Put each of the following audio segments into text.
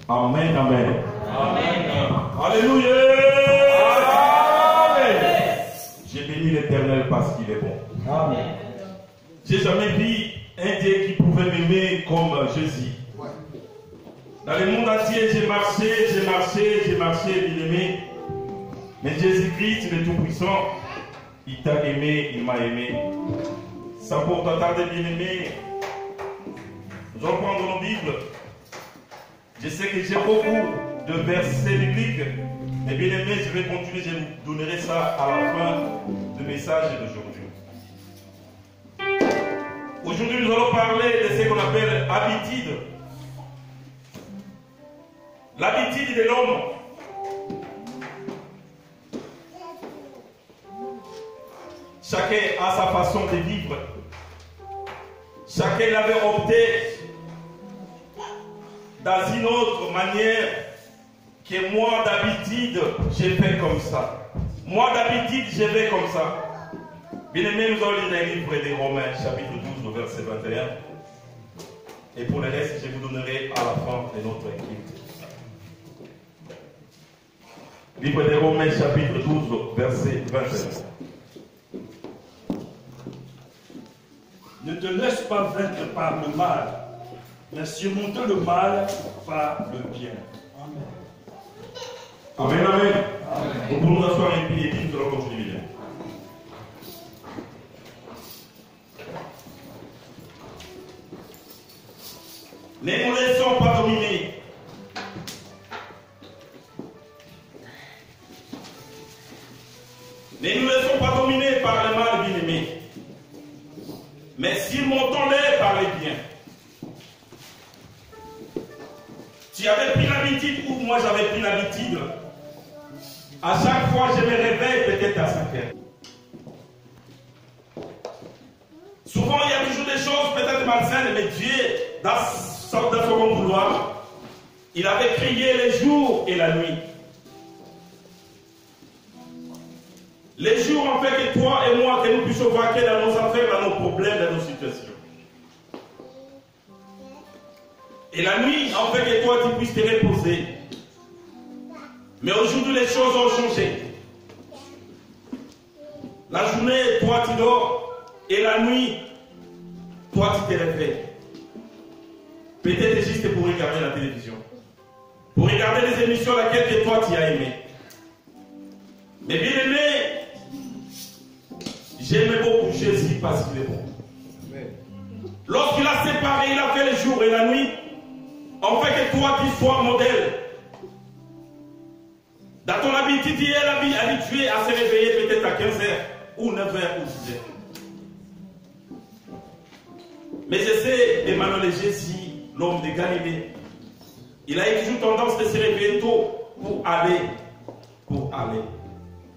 Amen, amen. Amen. Alléluia. Amen. J'ai béni l'Éternel parce qu'il est bon. Amen. J'ai jamais vu un Dieu qui pouvait m'aimer comme Jésus. Dans le monde entier, j'ai marché, bien aimé. Mais Jésus-Christ, le Tout-Puissant, il t'a aimé, il m'a aimé. Sans pour t'attarder, bien aimé, nous allons prendre nos Bibles. Je sais que j'ai beaucoup de versets bibliques, mais bien aimé, je vais continuer, je vous donnerai ça à la fin du message d'aujourd'hui. Aujourd'hui, nous allons parler de ce qu'on appelle habitude. L'habitude de l'homme. Chacun a sa façon de vivre. Chacun avait opté dans une autre manière que moi d'habitude, j'ai fait comme ça. Moi d'habitude, je vais comme ça. Bien aimé, nous allons lire le livre des Romains, chapitre 12, verset 21. Et pour le reste, je vous donnerai à la fin de notre équipe. Livre des Romains, chapitre 12, verset 21. Ne te laisse pas vaincre par le mal, mais surmonte le mal par le bien. Amen. Amen, amen. Nous pouvons nous asseoir et puis nous allons continuer. Ne nous laissons pas dominer. Ne nous laissons pas dominer par le mal, bien-aimé. Mais surmontons-les par les biens. Tu avais pris l'habitude, ou moi j'avais pris l'habitude, à chaque fois je me réveille peut-être à 5 heures. Souvent il y a toujours des choses peut-être malsaines, mais Dieu, dans son bon vouloir, il avait créé les jours et la nuit. Les jours ont fait que toi et moi, que nous puissions vaquer dans nos affaires, dans nos problèmes, dans nos situations. Et la nuit en fait que toi tu puisses te reposer. Mais aujourd'hui les choses ont changé. La journée, toi tu dors. Et la nuit, toi tu te réveilles. Peut-être juste pour regarder la télévision. Pour regarder les émissions laquelle que toi tu as aimé. Mais bien aimé, j'aimais beaucoup Jésus parce qu'il est bon. Lorsqu'il a séparé, il a fait le jour et la nuit. En fait que toi tu sois modèle. Dans ton habitude, tu es habitué à se réveiller peut-être à 15h ou 9h ou 10h. Mais je sais, Emmanuel Jésus, l'homme de Galilée, il a eu toujours tendance de se réveiller tôt pour aller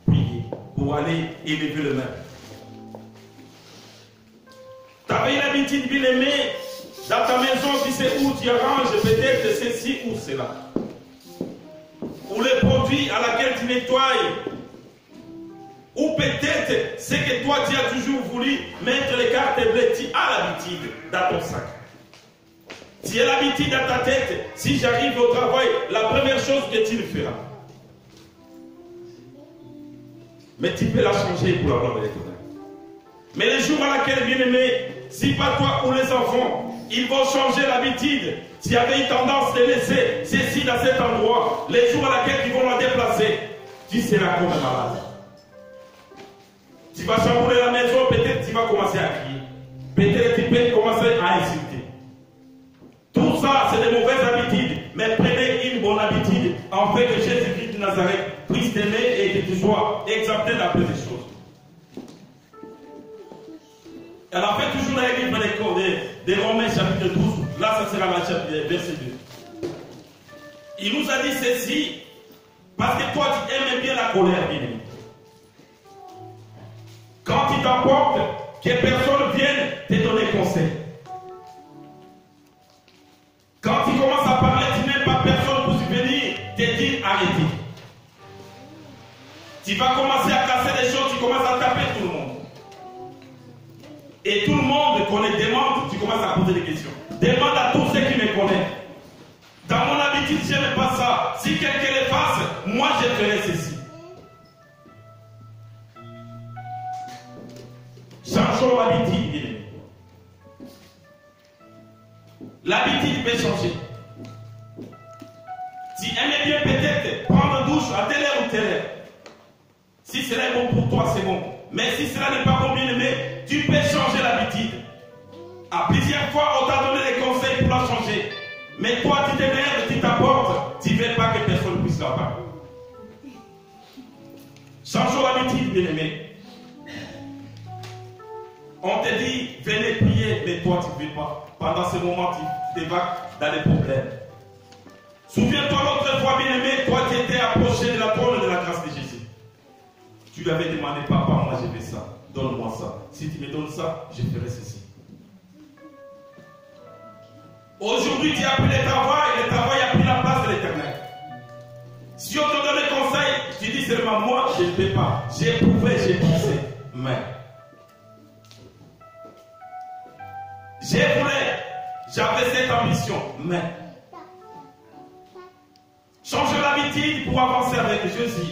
prier, pour aller élever le main. Tu avais l'habitude, bien aimé, dans ta maison, tu sais où tu arranges peut-être ceci ou cela. Ou les produits à laquelle tu nettoies. Ou peut-être ce que toi tu as toujours voulu mettre les cartes bleues, tu as l'habitude dans ton sac. Tu as l'habitude dans ta tête, si j'arrive au travail, la première chose que tu le feras. Mais tu peux la changer pour la gloire de l'Éternel. Mais les jours à laquelle, bien aimé, si pas toi ou les enfants, ils vont changer l'habitude. Tu avais eu tendance de laisser ceci dans cet endroit, les jours à laquelle ils vont la déplacer, tu seras comme un malade. Tu vas chambouler la maison, peut-être tu vas commencer à crier. Peut-être tu peux commencer à insulter. Tout ça, c'est de mauvaises habitudes. Mais prenez une bonne habitude, en fait que Jésus-Christ de Nazareth puisse t'aimer et que tu sois exempté d'appeler des choses. Elle a fait toujours les livres des Romains chapitre 12. Là, ça sera la verset 2. Il nous a dit ceci, parce que toi tu aimes bien la colère, bien-aimé. Quand il t'apporte, que personne vienne te donner conseil. Quand tu commences à parler, tu n'aimes pas personne pour venir te dire arrêtez. Tu vas commencer à casser des choses, tu commences à taper tout le monde. Et tout le monde connaît, demande, tu commences à poser des questions. Demande à tous ceux qui me connaissent. Dans mon habitude, je n'aime pas ça. Si quelqu'un le fasse, moi je ferai ceci. Changeons l'habitude, bien aimé. L'habitude peut changer. Tu aimes bien peut-être prendre douche à telle heure ou telle heure. Si cela est bon pour toi, c'est bon. Mais si cela n'est pas bon, bien aimé, tu peux changer l'habitude. À plusieurs fois, on t'a donné des conseils pour la changer. Mais toi, tu t'énerves, tu t'apportes, tu ne veux pas que personne puisse la parler. Changeons l'habitude, bien aimé. On te dit, venez prier, mais toi, tu ne veux pas. Pendant ce moment, tu débarques dans les problèmes. Souviens-toi l'autre fois, bien aimé, toi, tu étais approché de la trône de la grâce de Jésus. Tu lui avais demandé, papa, moi, je veux ça. Donne-moi ça. Si tu me donnes ça, je ferai ceci. Aujourd'hui, tu as pris le travail a pris la place de l'éternel. Si on te donne des conseils, tu dis seulement, moi, je ne peux pas. J'ai prouvé, j'ai poussé. Mais j'avais cette ambition, mais changer l'habitude pour avancer avec Jésus.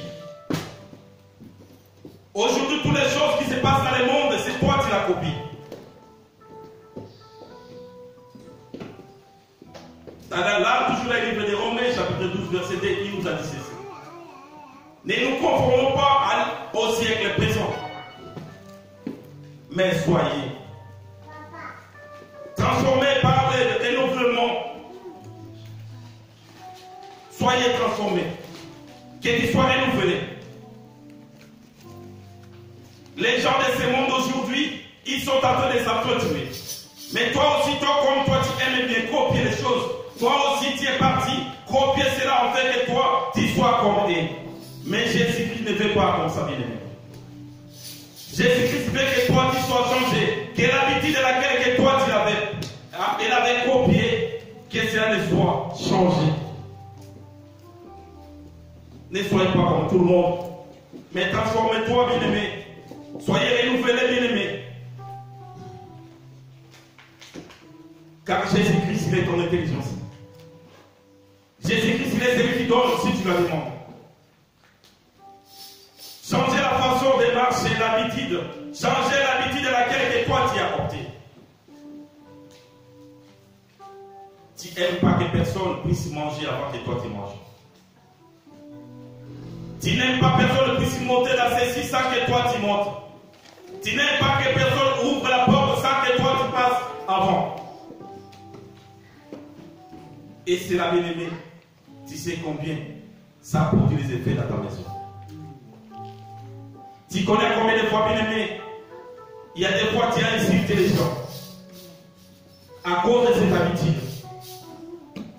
Aujourd'hui, toutes les choses qui se passent dans le monde, c'est toi qui la copies. Là, toujours le livre de Romains, chapitre 12, verset 2, il nous a dit ceci. Ne nous conformons pas au siècle présent, mais soyez transformés par le renouvellement. Soyez transformés. Que tu sois renouvelé. Les gens de ce monde aujourd'hui, ils sont en train de s'entretuer. Mais toi aussi, comme toi, tu aimes bien copier les choses. Toi aussi, tu es parti copier cela en fait que toi, tu sois comme eux. Mais Jésus-Christ ne veut pas comme ça, bien aimé. Jésus-Christ veut que toi, tu sois changé. Que l'habitude de laquelle que toi, tu l'avais copié, que cela ne soit changé. Ne soyez pas comme tout le monde. Mais transformez-toi, bien aimé. Soyez renouvelés, bien aimé. Car Jésus-Christ, il est ton intelligence. Jésus-Christ, il est celui qui donne si tu la demandes. Changer la façon de marcher, l'habitude. Changer l'habitude de laquelle que toi tu as opté. Tu n'aimes pas que personne puisse manger avant que toi tu manges. Tu n'aimes pas que personne puisse monter dans ceci sans que toi tu montes. Tu n'aimes pas que personne ouvre la porte sans que toi tu passes avant. Et c'est la bien-aimée. Tu sais combien ça produit les effets dans ta maison. Tu connais combien de fois, bien-aimé, il y a des fois tu as insulté les gens à cause de cette habitude.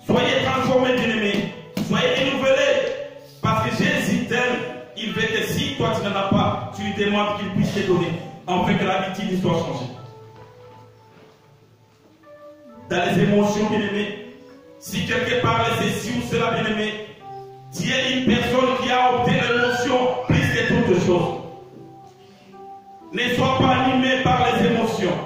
Soyez transformés, bien-aimés. Soyez renouvelés. Parce que Jésus t'aime. Il veut que si toi tu n'en as pas, tu lui demandes qu'il puisse te donner. En fait que l'habitude soit changée. Dans les émotions, bien-aimés, si quelqu'un parle ceci ou cela, bien-aimé, tu es une personne qui a opté l'émotion plus que toute chose. Ne sois pas animé par les émotions,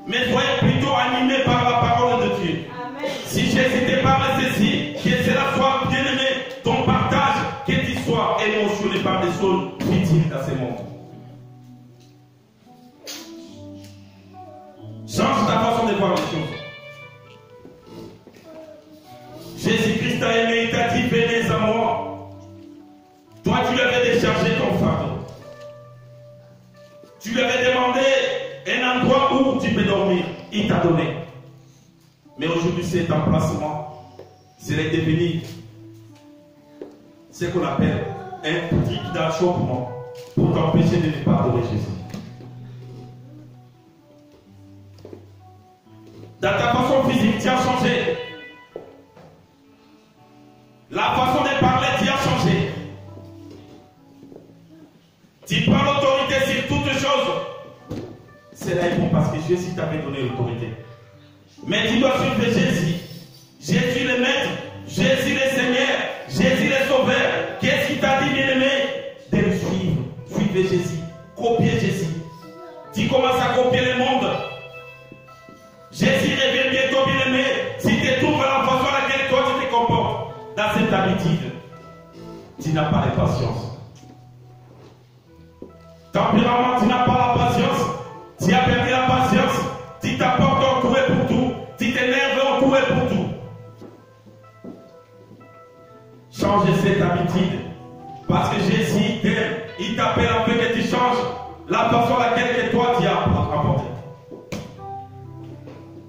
mais soyez plutôt animé par la parole de Dieu. Amen. Si Jésus te parle ceci, que cela soit, bien-aimé, ton partage, que tu sois émotionné par des choses utiles dans ce monde. Change ta façon de voir les choses. Jésus-Christ t'a aimé, il t'a dit, venez à moi. Toi, tu lui avais déchargé ton fardeau. Tu lui avais demandé un endroit où tu peux dormir. Il t'a donné. Mais aujourd'hui, cet emplacement, c'est devenu ce qu'on appelle un petit d'achoppement pour t'empêcher de ne pas adorer Jésus. Dans ta façon physique, tu as changé. La façon de parler t'y a changé. Tu prends l'autorité sur toutes choses. Cela est bon parce que Jésus t'avait donné l'autorité. Mais tu dois suivre Jésus. Jésus le Maître, Jésus le Seigneur, Jésus le Sauveur. Qu'est-ce qu'il t'a dit, bien-aimé? De le suivre. Suivez Jésus. Copiez Jésus. Tu commences à copier le monde. Jésus revient bientôt, bien-aimé. Si tu trouves la façon à laquelle toi tu te comportes dans cette habitude, tu n'as pas de patience. Tempérament, tu n'as pas la patience. Tu as perdu la patience. Tu t'apportes en tout et pour tout. Tu t'énerves en tout et pour tout. Change cette habitude. Parce que Jésus t'aime. Il t'appelle afin que tu changes la façon à laquelle que toi tu as apporté.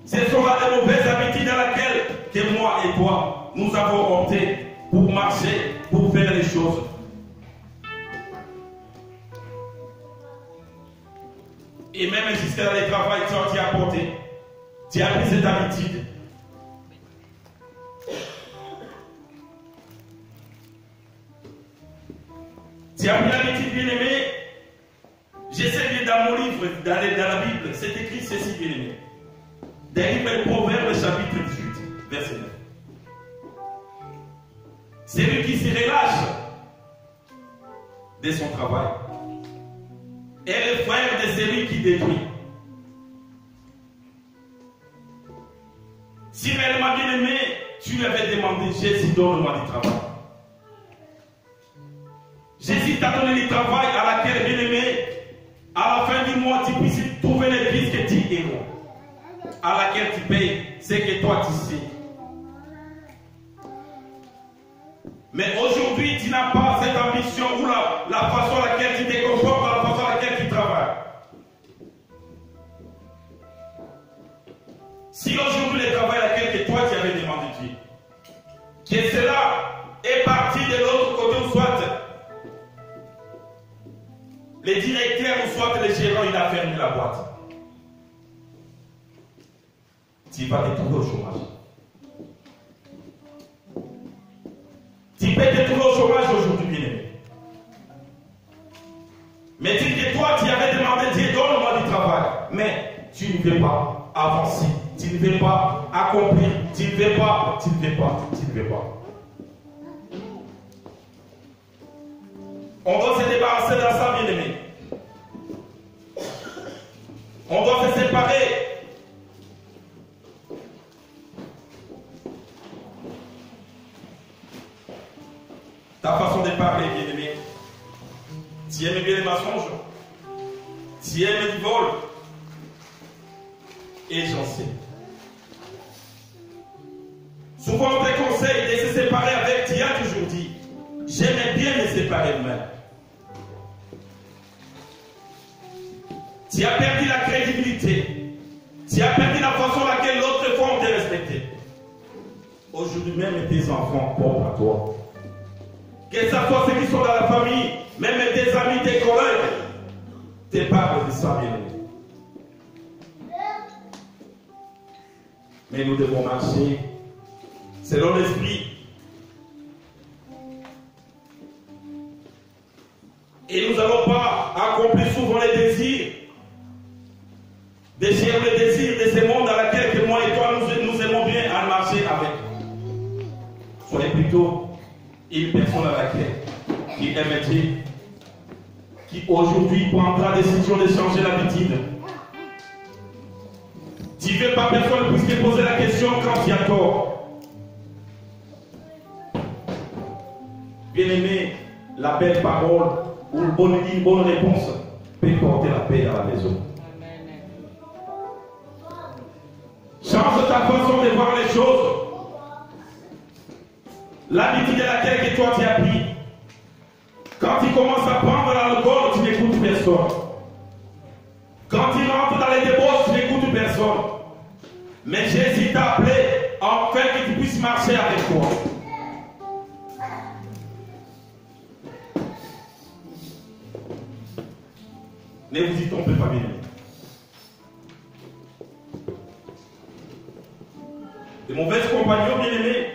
Ce sont là les mauvaises habitudes dans lesquelles que moi et toi, nous avons opté pour marcher, pour faire les choses. Et même jusqu'à dans le travail, tu as apporté. Tu as pris cette habitude. Tu as pris l'habitude, bien-aimé. J'essaie bien dans mon livre, dans la Bible, c'est écrit ceci, bien-aimé. Dans le livre de Proverbes, chapitre 18, verset 9. Celui qui se relâche de son travail est le frère de celui qui détruit. Si réellement, bien-aimé, tu lui avais demandé, Jésus, donne-moi du travail. Jésus t'a donné du travail à laquelle, bien-aimé, à la fin du mois, tu puisses trouver les fils que tu aimes, à laquelle tu payes ce que toi tu sais. Mais aujourd'hui, tu n'as pas cette ambition ou la façon à laquelle tu te comportes, la façon à laquelle tu travailles. Si aujourd'hui le travail à laquelle que toi tu avais demandé Dieu, que cela est parti de l'autre côté, ou soit le directeur ou soit le gérant, il a fermé la boîte, tu vas te trouver au chômage. Tu peux te trouver au chômage aujourd'hui, bien-aimé. Mais dis que toi, tu avais demandé, Dieu, donne-moi du travail. Mais tu ne veux pas avancer. Tu ne veux pas accomplir. Tu ne veux pas. Tu ne veux pas. Tu ne veux pas. On doit se débarrasser de ça, bien-aimé. On doit se séparer. Ta façon de parler, bien-aimé. Tu aimes bien les mensonges. Tu aimes le vol. Et j'en sais. Souvent, on te conseille de se séparer avec. Tu as toujours dit, j'aimais bien me séparer de même. Tu as perdu la crédibilité. Tu as perdu la façon à laquelle l'autre fois on t'a respecté. Aujourd'hui même, tes enfants portent à toi. Que ce soit ceux qui sont dans la famille, même tes amis, tes collègues, tes parents de ça, bien aimé. Mais nous devons marcher selon l'esprit. Et nous n'allons pas accomplir souvent les désirs, les désirs de ce monde dans lequel que moi et toi nous aimons bien à marcher avec. Soyez plutôt une personne à laquelle qui aime Dieu, qui aujourd'hui prendra la décision de changer l'habitude. Tu ne veux pas personne puisse te poser la question quand tu as tort. Bien-aimé, la belle parole ou une bonne réponse peut porter la paix à la maison. Change ta façon de voir les choses. L'habitude de laquelle que toi tu as pris. Quand tu commences à prendre l'alcool, tu n'écoutes personne. Quand tu rentres dans les débauches, tu n'écoutes personne. Mais Jésus t'a appelé afin que tu puisses marcher avec toi. Ne vous y trompez pas, bien. De mauvais compagnons, bien-aimés,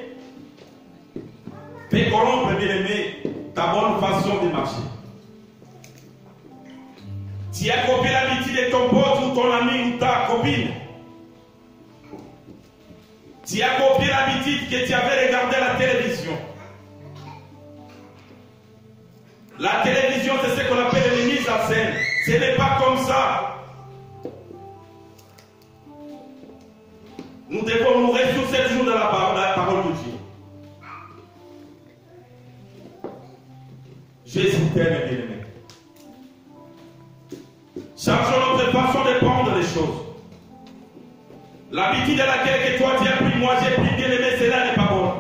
corrompre, bien-aimé, ta bonne façon de marcher. Tu as copié l'habitude de ton pote ou ton ami ou ta copine. Tu as copié l'habitude que tu avais regardé la télévision. La télévision, c'est ce qu'on appelle une mise en scène. Ce n'est pas comme ça. Nous devons nous ressourcer toujours dans la parole de Dieu. Jésus t'aime, bien-aimé. Changeons notre façon de prendre les choses. L'habitude à laquelle que toi tu as pris, moi j'ai pris, bien-aimé, cela n'est pas bon.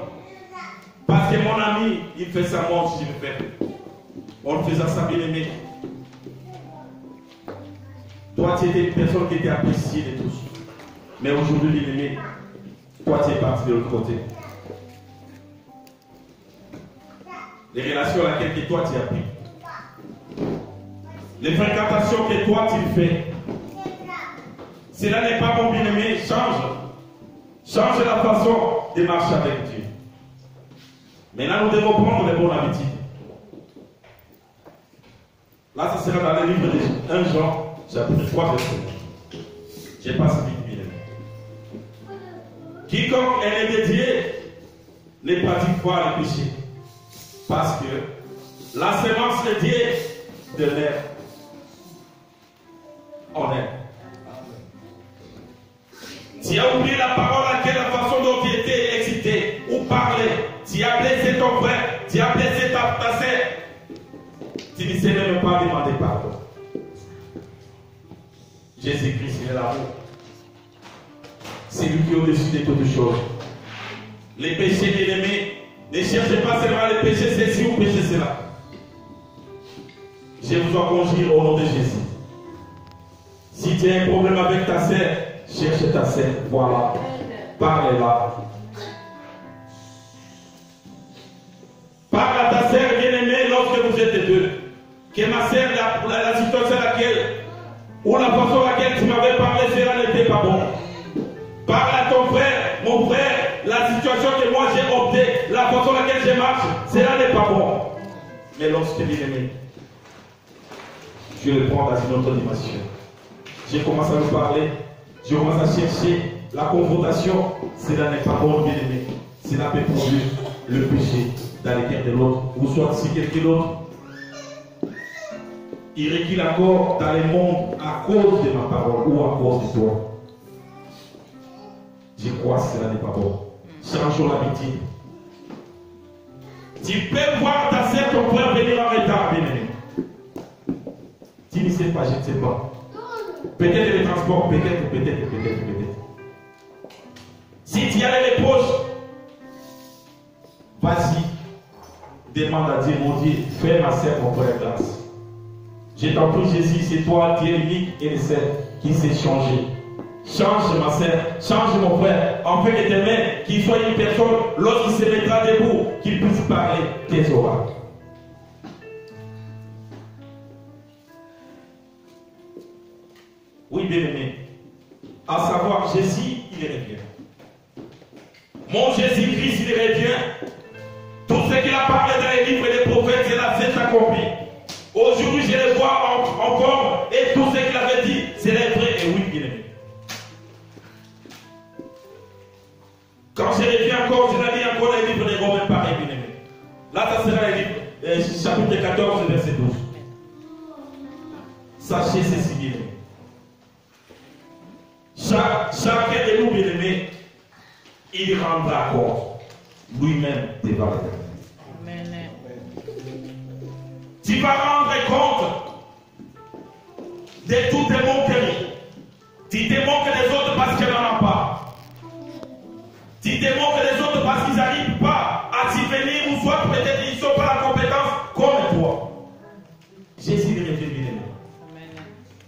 Parce que mon ami, il fait ça, moi aussi je le fais. On faisait ça, bien-aimé. Toi tu étais une personne qui était appréciée de tous. Mais aujourd'hui, bien-aimé, toi tu es parti de l'autre côté. Les relations à laquelle toi tu as pris. Les fréquentations que toi tu fais. Cela n'est pas bon, bien-aimé. Change. Change la façon de marcher avec Dieu. Maintenant, nous devons prendre les bonnes habitudes. Là, ce sera dans le livre de 1 Jean, chapitre 3, verset 1. Je passe vite, bien-aimé. Quiconque est né de Dieu ne pratique pas le péché. Parce que la semence de Dieu demeure en elle. Tu as oublié la parole à laquelle la façon dont tu étais excité ou parlé. Tu as blessé ton frère, tu as blessé ta sœur. Tu ne sais même pas demander pardon. Jésus-Christ, il est l'amour. C'est lui qui est au-dessus de toutes choses. Les péchés, bien-aimés, ne cherchez pas seulement les péchés ceci ou péchés cela. Je vous en conjure au nom de Jésus. Si tu as un problème avec ta sœur, cherche ta sœur, voilà. Parle-la. Parle à ta sœur bien-aimée lorsque vous êtes deux. Que ma sœur, la situation à laquelle, ou la façon à laquelle tu m'avais parlé, cela n'était pas bon. Parle à ton frère, mon frère, la situation que moi j'ai opté, la façon à laquelle je marche, cela n'est pas bon. Mais lorsque bien-aimé, je le prends dans une autre dimension. Je commence à nous parler, je commence à chercher la confrontation, cela n'est pas bon, bien-aimé. Cela peut produire le péché dans les cœurs de l'autre, ou soit si quelqu'un d'autre, il recule encore dans le monde à cause de ma parole ou à cause de toi. Je crois que cela n'est pas bon. Changeons l'habitude. Tu peux voir ta sœur, ton frère venir en retard, bien-aimé. Tu ne sais pas, je ne sais pas. Peut-être les transports, peut-être. Si tu as les poches, vas-y, demande à Dieu, mon Dieu, fais ma sœur, mon frère, grâce. Je t'en prie, Jésus, c'est toi qui es l'unique et le seul qui s'est changé. Change ma sœur, change mon frère, en fait que tes mains, qu'il soit une personne, lorsqu'il se mettra debout, qu'il puisse parler tes oreilles. Oui, bien-aimé, à savoir, Jésus, il revient. Mon Jésus-Christ, il revient. Tout ce qu'il a parlé dans les livres des prophètes, cela s'est accompli. Aujourd'hui, je le vois encore, et tout ce qu'il avait dit, c'est vrai, et oui, bien-aimé. Quand je reviens encore, je l'ai dit encore dans les livres des Romains, pareil, bien-aimé. Là, ça sera les livres, chapitre 14, verset 12. Sachez ceci, bien-aimé. Chacun de nous, bien-aimé, il rendra compte lui-même devant l'Éternel. Amen. Tu vas rendre compte de toutes tes moqueries. Tu te moques des autres parce qu'ils n'en ont pas. Tu te moques des autres parce qu'ils n'arrivent pas à s'y venir ou soit peut-être ils ne sont pas la compétence comme toi. Jésus lui revient, bien-aimé.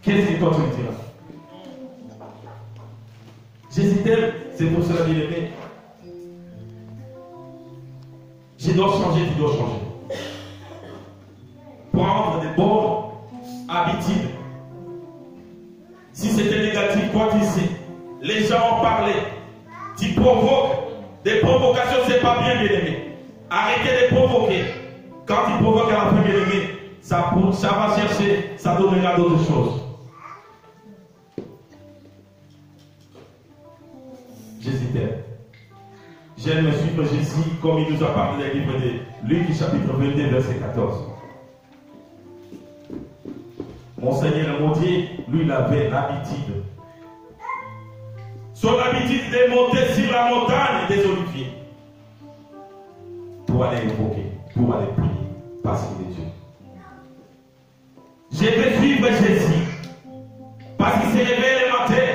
Qu'est-ce que toi tu me diras? Jésus t'aime, c'est pour cela, bien-aimé. Je dois changer, tu dois changer. Prendre des bonnes habitudes. Si c'était négatif, toi tu sais. Les gens ont parlé. Tu provoques. Des provocations, c'est pas bien, bien-aimé. Arrêtez de provoquer. Quand il provoque à la fin, bien-aimé, ça va chercher, ça donnera d'autres choses. Jésus t'aime. J'aime suivre Jésus comme il nous a parlé dans le livre de Luc chapitre 22 verset 14. Mon Seigneur mon Dieu, lui il avait l'habitude. Son habitude de monter sur la montagne des Oliviers pour aller évoquer, pour aller prier, parce qu'il est Dieu. Je vais suivre Jésus parce qu'il s'est réveillé le matin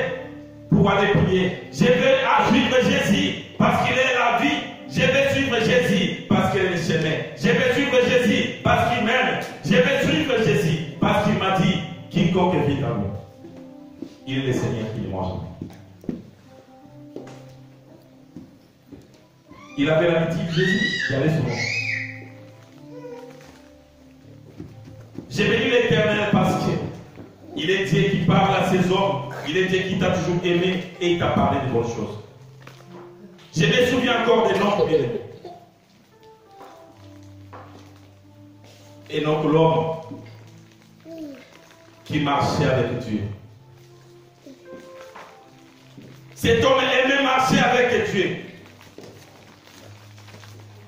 pour aller prier. Je vais suivre Jésus parce qu'il est la vie. Je vais suivre Jésus parce qu'il est le chemin. Je vais suivre Jésus parce qu'il m'aime. Je vais suivre Jésus parce qu'il m'a dit quiconque vit en moi, il est le Seigneur qui mange. Il avait l'habitude de Jésus d'y aller souvent. J'ai béni l'Éternel parce qu'il est Dieu qui parle à ses hommes. Il est Dieu qui t'a toujours aimé et il t'a parlé de bonnes choses. Je me souviens encore des noms bien aimés. Et donc l'homme qui marchait avec Dieu. Cet homme aimait marcher avec Dieu.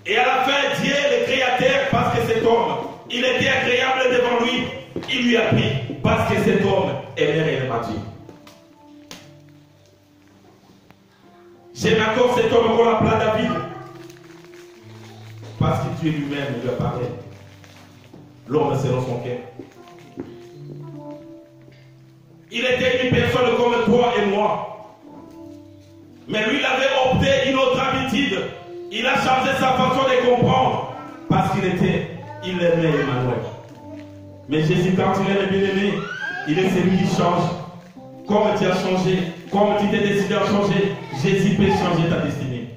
Et à la fin, Dieu, le Créateur, parce que cet homme, il était agréable devant lui, il lui a pris, parce que cet homme aimait réellement Dieu. J'aime encore cet homme qu'on appelle David, parce que Dieu lui-même lui apparaît. L'homme selon son cœur. Il était une personne comme toi et moi. Mais lui, il avait opté une autre habitude. Il a changé sa façon de comprendre. Parce qu'il aimait Emmanuel. Mais Jésus, quand il est bien-aimé, il est celui qui change. Comme tu as changé, comme tu t'es décidé à changer, Jésus peut changer ta destinée.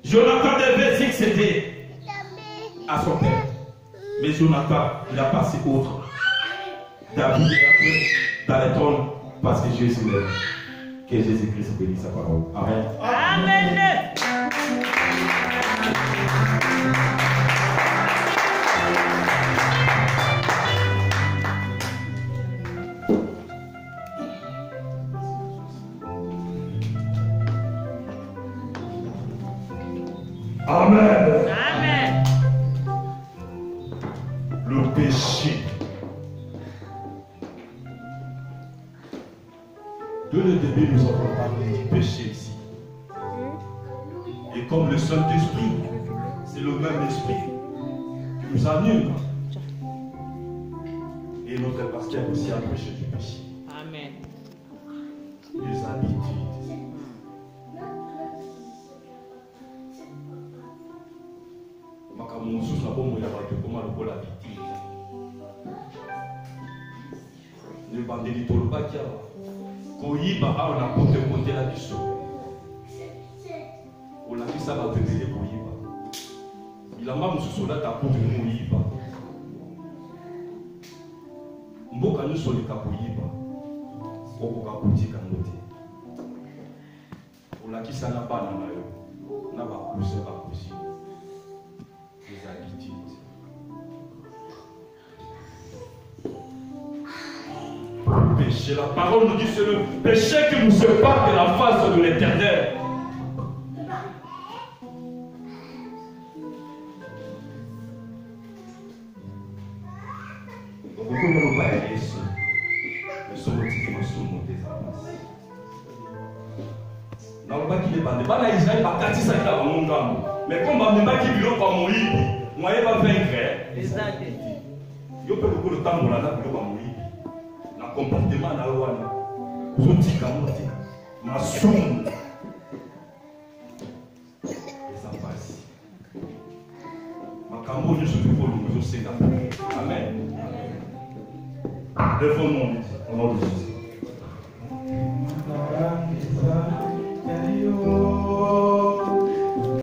Jonathan devait succéder à son père. Mais Jonathan, il a passé autre. David est entré dans les trônes parce que Jésus l'aime. Que Jésus-Christ bénisse sa parole. Amen. Amen. Amen. Amen. Le péché. Dès le début, nous avons parlé du péché ici. Et comme le Saint-Esprit, c'est le même esprit qui nous anime. Et notre pasteur aussi a prêché du péché. Amen. Les habitudes. Ne bandeli tolobaki awa koyiba awa na kote la biso olakisa bato ebele koyiba bilamba mosusu olata kote moyiba mboka nyonso oleka koyiba okoka kotika ngo te olakisa na bana na yo na bakuse bakosi les habitudes. Péché. La parole nous dit c'est le péché qui nous sépare de la face de l'Éternel. Mais comme on n'a pas dit que on va vaincre. Yo peut le temps là na comportement na wana uzotika mote masumu eza pasi makambo nyonso tokolo ozosenga. Amen. Lève-nous au nom de Jésus.